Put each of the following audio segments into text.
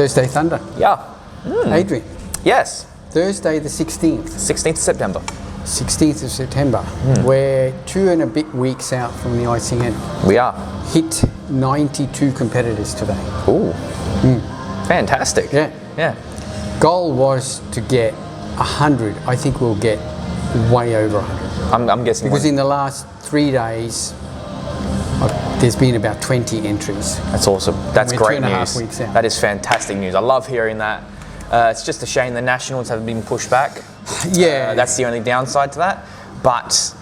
Thursday Thunder. Yeah. Adrian. Yes. Thursday the 16th. 16th of September. 16th of September. We're 2 and a bit weeks out from the ICN. We are. Hit 92 competitors today. Ooh. Fantastic. Yeah. Yeah. Goal was to get 100. I think we'll get way over 100. I'm guessing. Because in the last 3 days, there's been about 20 entries. That's awesome. That's great 2.5 news. weeks out. That is fantastic news. I love hearing that. It's just a shame the nationals have been pushed back. Yeah. That's the only downside to that. But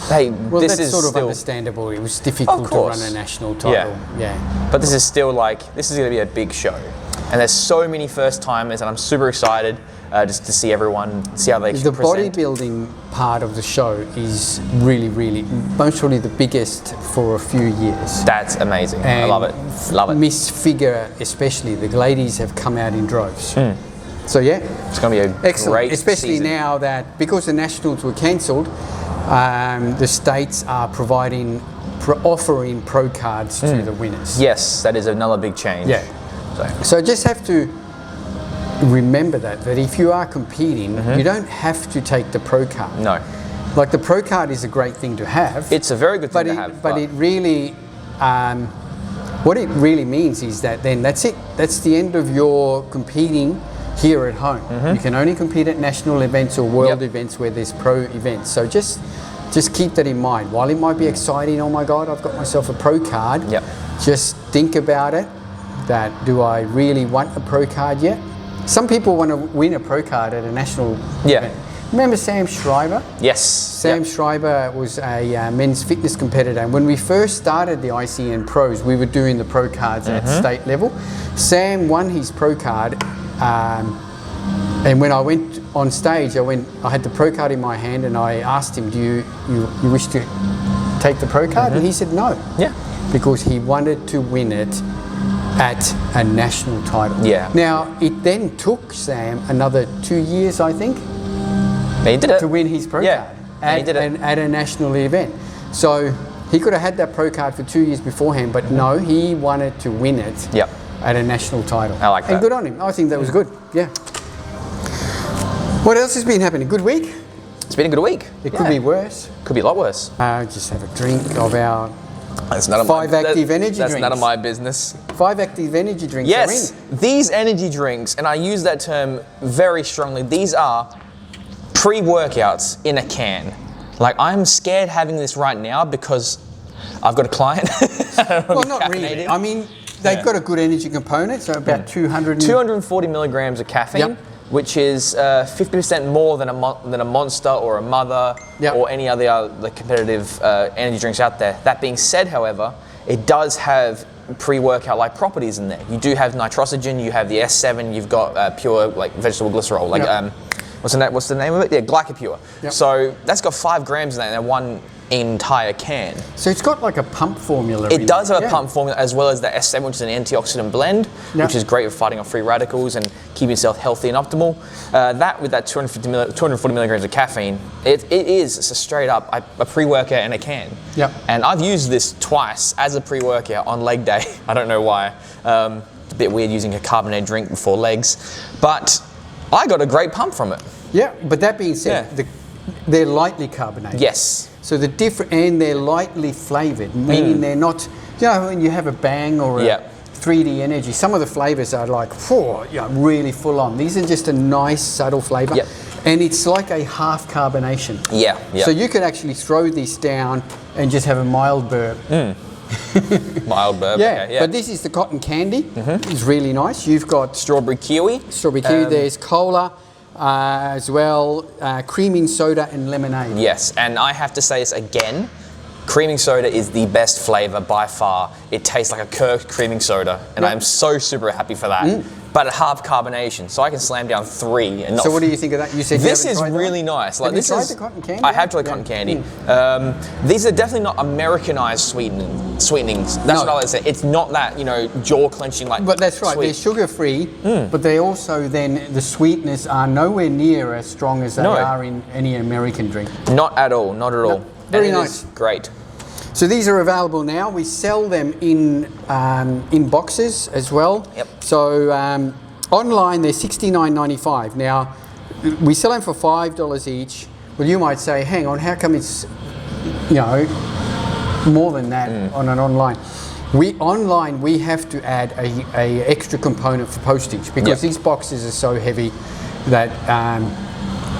hey, Well, this that's is sort of still understandable. It was difficult to run a national title. Yeah. But this is still this is going to be a big show. And there's so many first timers, and I'm super excited just to see everyone, see how they The present. bodybuilding part of the show is really, most probably the biggest for a few years. That's amazing. I And love it. Love it. Miss Figure, especially, the ladies have come out in droves. So yeah, It's going to be a excellent. great Especially season. now that because the nationals were cancelled, the states are offering pro cards to the winners. Yes, that is another big change. Yeah. So just have to remember that if you are competing, you don't have to take the pro card. No. Like the pro card is a great thing to have. It's a very good thing to have. But it really, what it really means is that then that's it. That's the end of your competing here at home. You can only compete at national events or world events where there's pro events. So just keep that in mind. While it might be exciting, oh my God, I've got myself a pro card. Just think about it. That do I really want a pro card yet? Some people want to win a pro card at a national event. Remember Sam Schreiber? Yes. Sam Schreiber was a men's fitness competitor, and when we first started the ICN Pros, we were doing the pro cards at state level. Sam won his pro card, and when I went on stage, I had the pro card in my hand, and I asked him, "Do you wish to take the pro card?" And he said no. Yeah. Because he wanted to win it at a national title. Yeah. Now, it then took Sam another 2 years, I think, He did it. to win his pro card at a national event. So he could have had that pro card for 2 years beforehand, but no, he wanted to win it at a national title. I like that. And good on him. I think that was good. Yeah. What else has been happening? Good week? It's been a good week. It could be worse. Could be a lot worse. Just have a drink of our That's none of Five active energy That's drinks. none of my business. 5 active energy drinks. Yes, Are in. these energy drinks, and I use that term very strongly, these are pre-workouts in a can. Like, I'm scared having this right now because I've got a client. Well, not really. I mean, they've got a good energy component, so about 240 milligrams of caffeine, which is 50% more than a Monster or a Mother or any other competitive energy drinks out there. That being said, however, it does have pre-workout like properties in there. You do have nitrogen, you have the S7, you've got pure vegetable glycerol, what's the name of it? Yeah, Glycopure. So that's got 5 grams in that in one entire can. So it's got like a pump formula. It does have a pump formula, as well as the S7, which is an antioxidant blend, which is great for fighting off free radicals and keeping yourself healthy and optimal. That with that 240 milligrams of caffeine, it's a straight up a pre-workout in a can. And I've used this twice as a pre-workout on leg day. I don't know why. It's a bit weird using a carbonated drink before legs, but I got a great pump from it. Yeah, but that being said, they're lightly carbonated. Yes. So and they're lightly flavored, meaning they're not, when you have a Bang or a 3D Energy, some of the flavors are like, really full on. These are just a nice, subtle flavor. And it's like a half carbonation. So you could actually throw this down and just have a mild burp. Mild burp. But this is the cotton candy. It's really nice. You've got strawberry kiwi. There's cola. As well, creaming soda and lemonade. Yes, and I have to say this again, creaming soda is the best flavor by far. It tastes like a Kirk creaming soda, and I'm so super happy for that. But at half carbonation, so I can slam down 3 and not. So what do you think of that? You said this is really nice. Have you tried the cotton candy? I have tried cotton candy. These are definitely not Americanized sweetenings. That's what I like to say. It's not that jaw clenching like. But that's right. Sweet. They're sugar free, but they also then the sweetness are nowhere near as strong as they are in any American drink. Not at all. Not at all. Very nice. Great. So these are available now. We sell them in boxes as well. Yep. So online they're $69.95. Now we sell them for $5 each. Well, you might say, hang on, how come it's more than that on an online? We have to add a extra component for postage because these boxes are so heavy that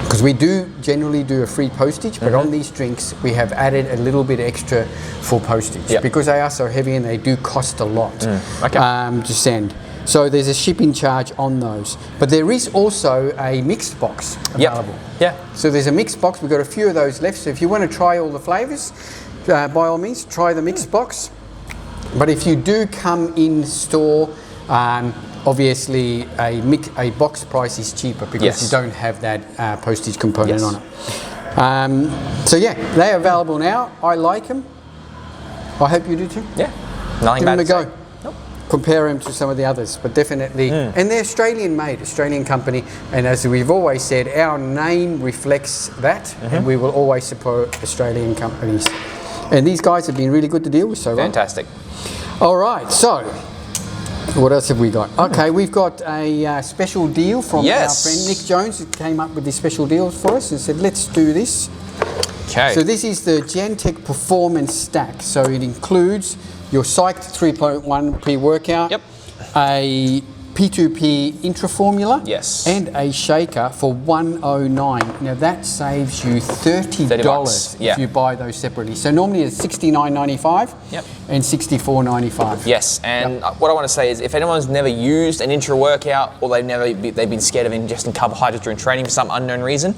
because we do generally do a free postage, but on these drinks we have added a little bit extra for postage because they are so heavy and they do cost a lot to send. So there's a shipping charge on those, but there is also a mixed box available. So there's a mixed box. We've got a few of those left. So if you want to try all the flavors, by all means, try the mixed box. But if you do come in store, obviously a box price is cheaper because you don't have that postage component on it. So yeah, they're available now. I like them. I hope you do too. Yeah, nothing bad to say. Give them a go. Compare them to some of the others, but definitely, and they're Australian made, Australian company, and as we've always said, our name reflects that, and we will always support Australian companies. And these guys have been really good to deal with so far. Fantastic. All right, so what else have we got? Okay, we've got a special deal from our friend Nick Jones, who came up with this special deal for us and said, let's do this. Okay. So this is the Gen-Tec Performance Stack. So it includes your Psyched 3.1 pre-workout, a P2P intra formula, and a shaker for $109. Now that saves you $30 if you buy those separately. So normally it's $69.95 and $64.95. Yes, and what I want to say is if anyone's never used an intra workout or they've been scared of ingesting carbohydrates during training for some unknown reason,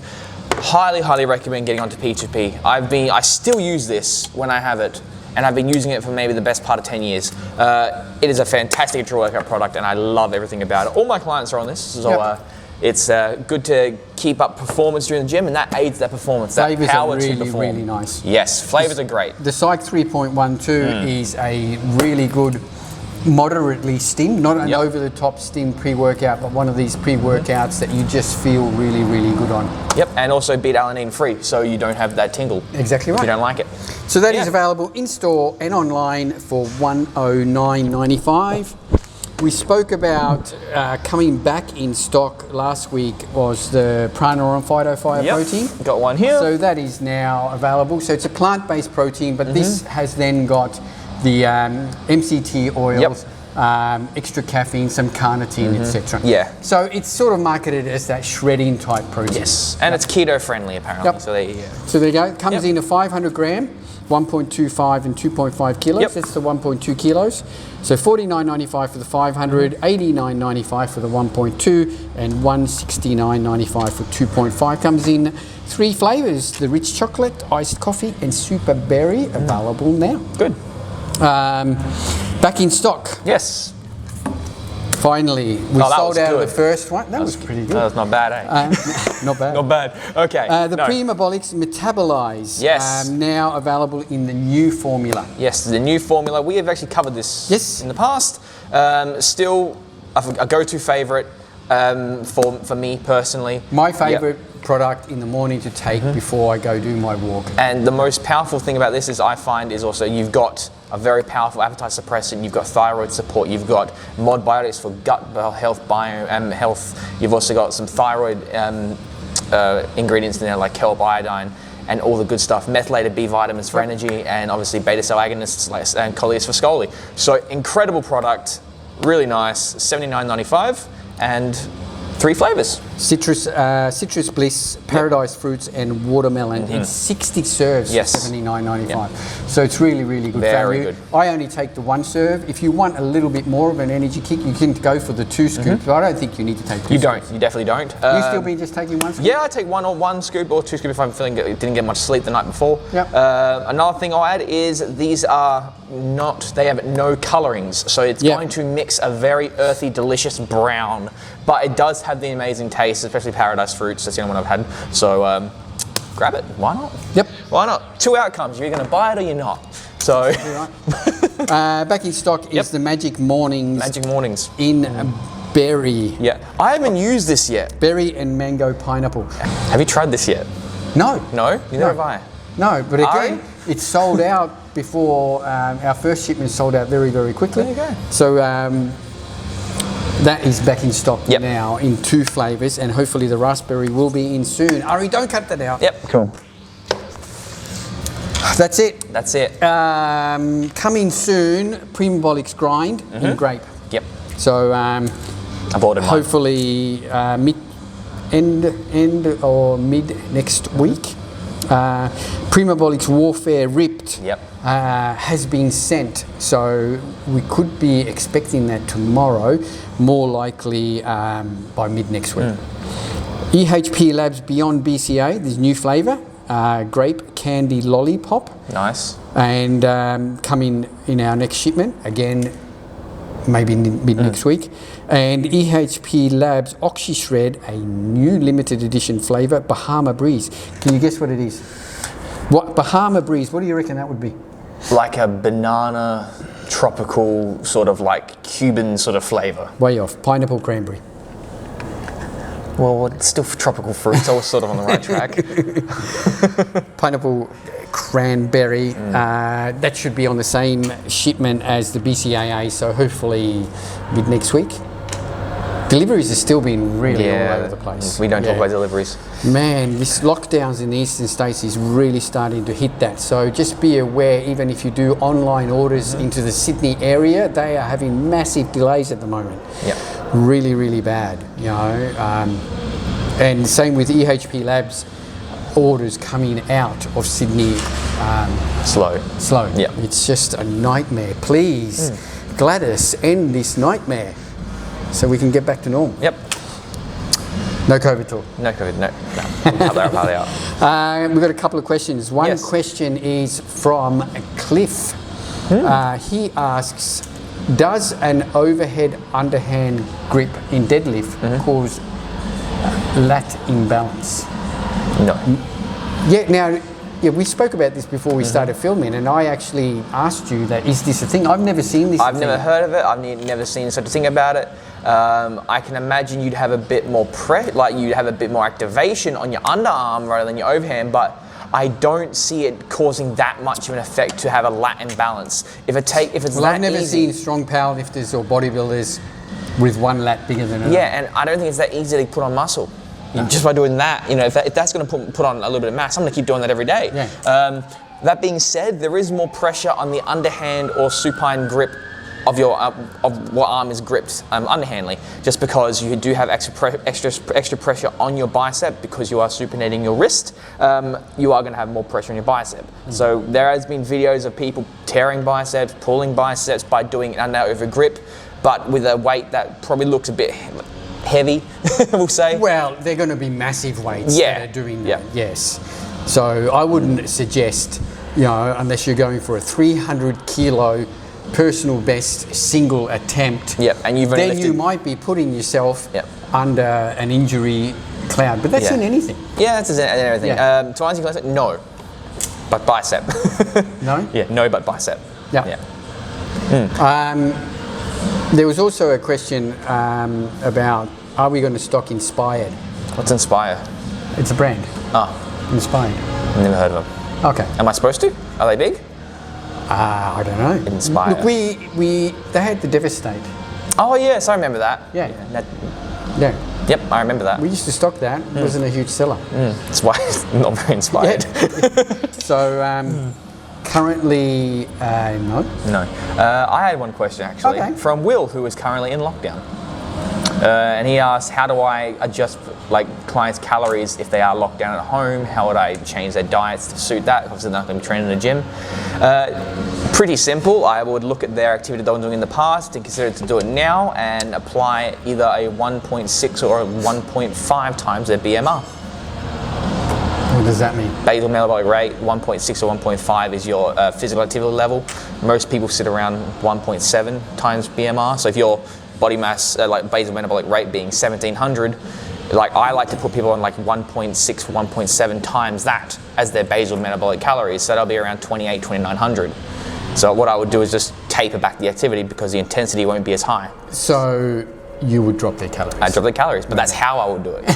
highly recommend getting onto P2P. I still use this when I have it, and I've been using it for maybe the best part of 10 years. It is a fantastic intra-workout product, and I love everything about it. All my clients are on this, so it's good to keep up performance during the gym, and that aids that performance, flavors that power are really, to perform. really nice. Yes, flavors are great. The Psych 3.12 is a really good, moderately stimmed, not an over-the-top stimmed pre-workout, but one of these pre-workouts that you just feel really, really good on. Yep, and also beta-alanine free, so you don't have that tingle. Exactly right. If you don't like it. So that is available in-store and online for $109.95. We spoke about coming back in stock last week was the Prana on Phyto protein. Got one here. So that is now available. So it's a plant-based protein, but this has then got the MCT oils, extra caffeine, some carnitine, etc. So it's sort of marketed as that shredding type protein. Yes, and it's keto friendly apparently. So there you go. So there you go. It comes in a 500 gram, 1.25 and 2.5 kilos. That's the 1.2 kilos. So $49.95 for the 500, $89.95 for the 1.2, and $169.95 for 2.5. Comes in 3 flavors: the rich chocolate, iced coffee, and super berry. Available now. Good. Back in stock. Yes. Finally, we sold out of the first one. That was pretty good. That was not bad, eh? Not bad. Not bad. Okay. The Pre-Metabolics Metabolize. Now available in the new formula. Yes, the new formula. We have actually covered this in the past. Still a go-to favorite for me personally. My favorite product in the morning to take before I go do my walk. And the most powerful thing about this is I find is also you've got a very powerful appetite suppressant, you've got thyroid support, you've got modbiotics for gut health, health, you've also got some thyroid ingredients in there like kelp, iodine, and all the good stuff, methylated B vitamins for energy, and obviously beta cell agonists and coleus for scoli. So incredible product, really nice, $79.95, and 3 flavors. Citrus Bliss, Paradise Fruits, and Watermelon in 60 serves for $79.95. So it's really, really good value. Good. I only take the 1 serve. If you want a little bit more of an energy kick, you can go for the 2 scoops, but I don't think you need to take 2 You scoops. don't. You definitely don't. You still be just taking 1 scoop? Yeah, I take one scoop or 2 scoops if I'm feeling didn't get much sleep the night before. Another thing I'll add is these are they have no colorings, so it's going to mix a very earthy, delicious brown, but it does have the amazing taste, especially Paradise Fruits. That's the only one I've had. So grab it. Why not? Why not? 2 outcomes. You're going to buy it or you're not. So back in stock is the Magic Mornings. Magic Mornings in berry. I haven't used this yet. Berry and mango pineapple. Have you tried this yet? No. No? Neither have I. No, but again, It's sold out before our first shipment sold out very, very quickly. There you go. So that is back in stock Yep. now in 2 flavours, and hopefully the raspberry will be in soon. Ari, don't cut that out. Yep. Cool. That's it. That's it. Coming soon, Primobolic's grind in grape. Yep. So I've ordered mine. hopefully end or mid next week. Primobolic's Warfare Ripped Yep. has been sent, so we could be expecting that tomorrow, more likely by mid next week. EHP Labs Beyond BCA, there's new flavour, grape candy lollipop, Nice. and coming in our next shipment again, maybe mid next week. And EHP Labs Oxy Shred, a new limited edition flavour, Bahama Breeze. Can you guess what it is? What Bahama Breeze? What do you reckon that would be? Like a banana, tropical sort of like Cuban sort of flavour. Way off. Pineapple cranberry. Well, it's still tropical fruit, so we're sort of on the right track. Pineapple cranberry. That should be on the same shipment as the BCAA, so hopefully mid next week. Deliveries have still been really all over the place. We don't talk about deliveries. Man, this lockdowns in the eastern states is really starting to hit that. So just be aware, even if you do online orders into the Sydney area, they are having massive delays at the moment. Yep. Really, really bad, you know. And same with EHP Labs orders coming out of Sydney. Slow. Yep. It's just a nightmare. Please, Gladys, end this nightmare so we can get back to normal. Yep. No COVID talk. No COVID, no. Cut that out. We've got a couple of questions. One Yes. question is from Cliff. He asks, does an overhead underhand grip in deadlift cause lat imbalance? No. Yeah, we spoke about this before we started filming, and I actually asked you that, is this a thing? I've never seen this. I've never heard of it. I've never seen such a thing about it. I can imagine you'd have a bit more you'd have a bit more activation on your underarm rather than your overhand, but I don't see it causing that much of an effect to have a lat imbalance. If it's I've never seen strong powerlifters or bodybuilders with one lat bigger than another. Yeah, and I don't think it's that easy to put on muscle. Just by doing that, if that's going to put on a little bit of mass, I'm going to keep doing that every day. Yeah. That being said, there is more pressure on the underhand or supine grip of your of what arm is gripped underhandly, just because you do have extra pressure on your bicep because you are supinating your wrist. You are going to have more pressure on your bicep. So there has been videos of people tearing biceps, pulling biceps by doing it under over grip, but with a weight that probably looks a bit heavy, we'll say. Well, they're going to be massive weights that are doing that, yes. So I wouldn't suggest, unless you're going for a 300 kilo personal best single attempt, and you've then you might be putting yourself under an injury cloud. But that's in anything. Yeah, that's in everything. To answer your question, no, but bicep. No? Yeah, no, but bicep. Yeah. There was also a question about, are we going to stock Inspired? What's Inspire? It's a brand. Inspired. Never heard of them. Okay. Am I supposed to? Are they big? I don't know. Inspire. Look, they had the Devastate. Oh yes, I remember that. Yeah. Yeah. Yep, I remember that. We used to stock that. It wasn't a huge seller. That's why it's not very inspired. So currently, no. No. I had one question actually from Will, who is currently in lockdown. And he asked, how do I adjust clients' calories if they are locked down at home? How would I change their diets to suit that? Obviously, they're not going to be training in the gym. Pretty simple. I would look at their activity they've been doing in the past and consider to do it now and apply either a 1.6 or a 1.5 times their BMR. What does that mean? Basal metabolic rate, 1.6 or 1.5 is your physical activity level. Most people sit around 1.7 times BMR. So if your body mass, basal metabolic rate being 1700, I like to put people on 1.6, 1.7 times that as their basal metabolic calories. So that'll be around 28, 2900. So what I would do is just taper back the activity because the intensity won't be as high. So you would drop their calories? I'd drop their calories, but that's how I would do it.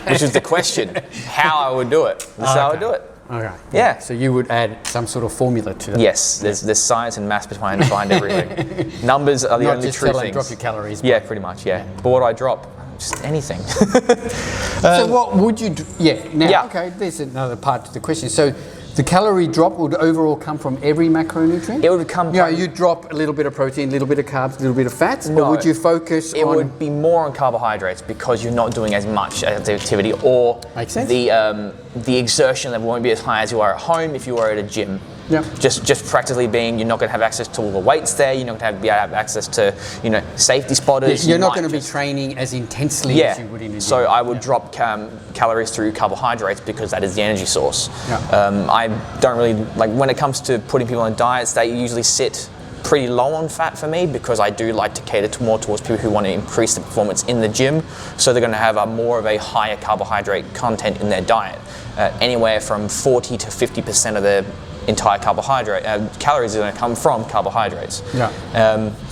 Which is the question, how I would do it. This is how I would do it. Okay. Yeah. So you would add some sort of formula to that. Yes, there's science and maths behind everything. Numbers are the Not only just true tell them things. drop your calories. Yeah, pretty much. Yeah. But what do I drop? Just anything. So what would you do? Yeah. Now, Yeah. okay, there's another part to the question. So the calorie drop would overall come from every macronutrient? It would come You know, from- you drop a little bit of protein, a little bit of carbs, a little bit of fats, No. or would you focus It on... would be more on carbohydrates because you're not doing as much activity, or Makes sense. the exertion level won't be as high as you are at home if you are at a gym. Yep. Just practically being, you're not going to have access to all the weights there. You're not going to be able to have access to, safety spotters. You're You not might going to be just- training as intensely as you would in a gym. So I would drop calories through carbohydrates because that is the energy source. Yeah. I don't really like when it comes to putting people on diets. They usually sit pretty low on fat for me because I do like to cater to more towards people who want to increase the performance in the gym. So they're going to have more of a higher carbohydrate content in their diet, anywhere from 40 to 50% of their entire carbohydrate calories are going to come from carbohydrates. Yeah.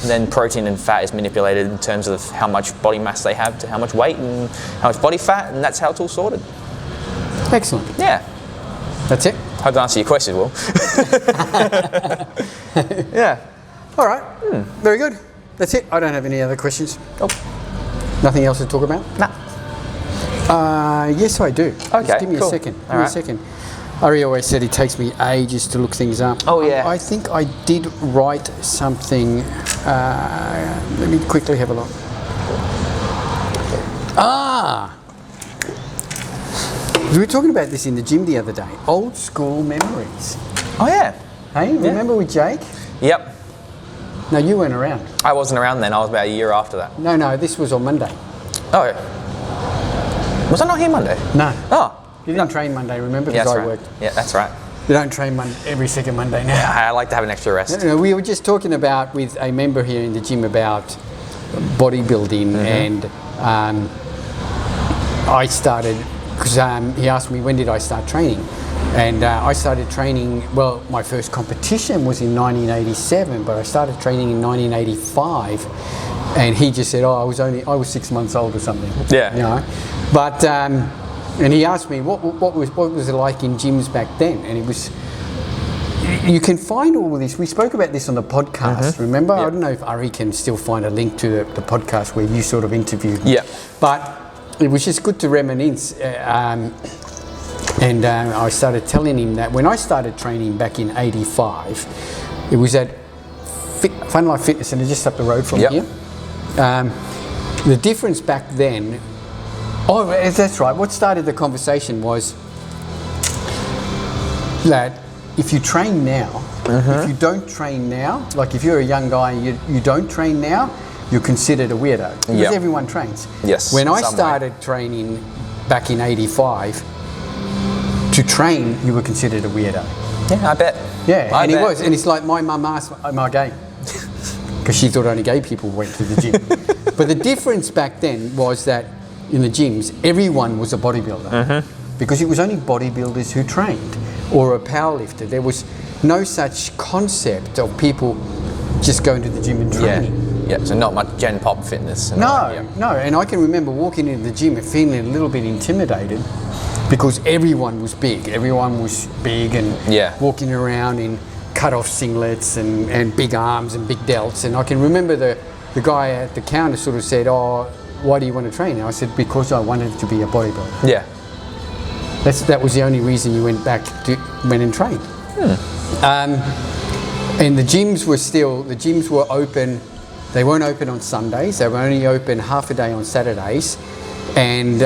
Then protein and fat is manipulated in terms of how much body mass they have to how much weight and how much body fat, and that's how it's all sorted. Excellent. Yeah. That's it? Hope to answer your question, Will. Yeah. All right. Very good. That's it. I don't have any other questions. Oh. Nothing else to talk about? Nah. Yes, I do. Okay, Just give me cool. a second. All Give me a right. second. Ari always said it takes me ages to look things up. Oh, yeah. I think I did write something. Let me quickly have a look. We were talking about this in the gym the other day. Old school memories. Oh yeah. Hey, remember with Jake? Yep. No, you weren't around. I wasn't around then. I was about a year after that. No, this was on Monday. Oh. Was I not here Monday? No. Oh. You didn't train Monday, remember? Yeah, Because that's I right. worked. Yeah, that's right. You don't train every second Monday now. I like to have an extra rest. No, we were just talking about with a member here in the gym about bodybuilding, and I started because he asked me when did I start training, and I started training. Well, my first competition was in 1987, but I started training in 1985, and he just said, "Oh, I was 6 months old or something." Yeah. You know, but. And he asked me what was it like in gyms back then, and it was. You can find all of this. We spoke about this on the podcast. Remember? Yeah. I don't know if Ari can still find a link to the podcast where you sort of interviewed. Yeah. But it was just good to reminisce. And I started telling him that when I started training back in '85, it was at Fun Life Fitness Centre just up the road from here. The difference back then. Oh, that's right. What started the conversation was that if you train now, if you don't train now, like if you're a young guy and you don't train now, you're considered a weirdo because everyone trains. Yes. When I some started training back in '85, to train, you were considered a weirdo. Yeah, I bet. Yeah, I and bet. he was. And it's like my mum asked, am I gay? Because she thought only gay people went to the gym. But the difference back then was that in the gyms, everyone was a bodybuilder. Because it was only bodybuilders who trained, or a powerlifter. There was no such concept of people just going to the gym and training. Yeah, so not much gen pop fitness. And all that, No, and I can remember walking into the gym and feeling a little bit intimidated because everyone was big. Everyone was big and walking around in cut-off singlets and big arms and big delts. And I can remember the guy at the counter sort of said, "Oh, why do you want to train?" And I said, "Because I wanted to be a bodybuilder." Yeah. That was the only reason you went and trained. And the gyms were open. They weren't open on Sundays. They were only open half a day on Saturdays, and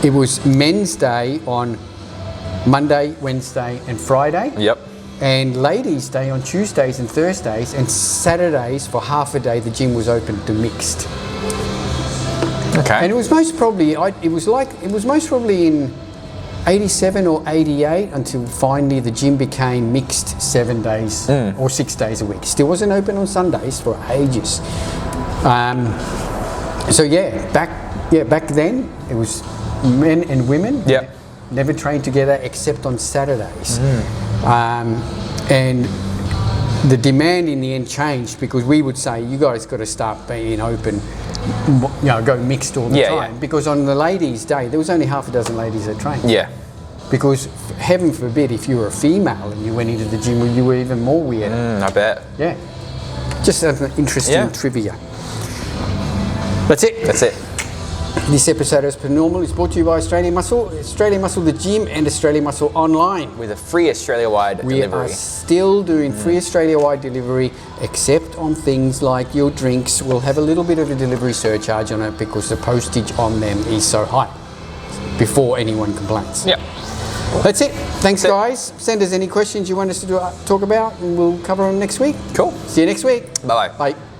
it was men's day on Monday, Wednesday, and Friday. Yep. And ladies' day on Tuesdays and Thursdays, and Saturdays for half a day. The gym was open to mixed. Okay. And it was most probably in '87 or '88 until finally the gym became mixed 7 days or 6 days a week. Still wasn't open on Sundays for ages. Back then it was men and women. Yep. Never trained together except on Saturdays. And the demand in the end changed because we would say, you guys got to start being open, go mixed all the time. Yeah. Because on the ladies' day, there was only half a dozen ladies that trained. Yeah. Because heaven forbid, if you were a female and you went into the gym, you were even more weird. I bet. Yeah. Just an interesting trivia. That's it. That's it. This episode of Paranormal is brought to you by Australian Muscle, the gym, and Australian Muscle Online. With a free Australia-wide delivery. We are still doing free Australia-wide delivery, except on things like your drinks. We'll have a little bit of a delivery surcharge on it because the postage on them is so high, before anyone complains. Yep. That's it. Thanks, guys. Send us any questions you want us to talk about, and we'll cover them next week. Cool. See you next week. Bye-bye. Bye.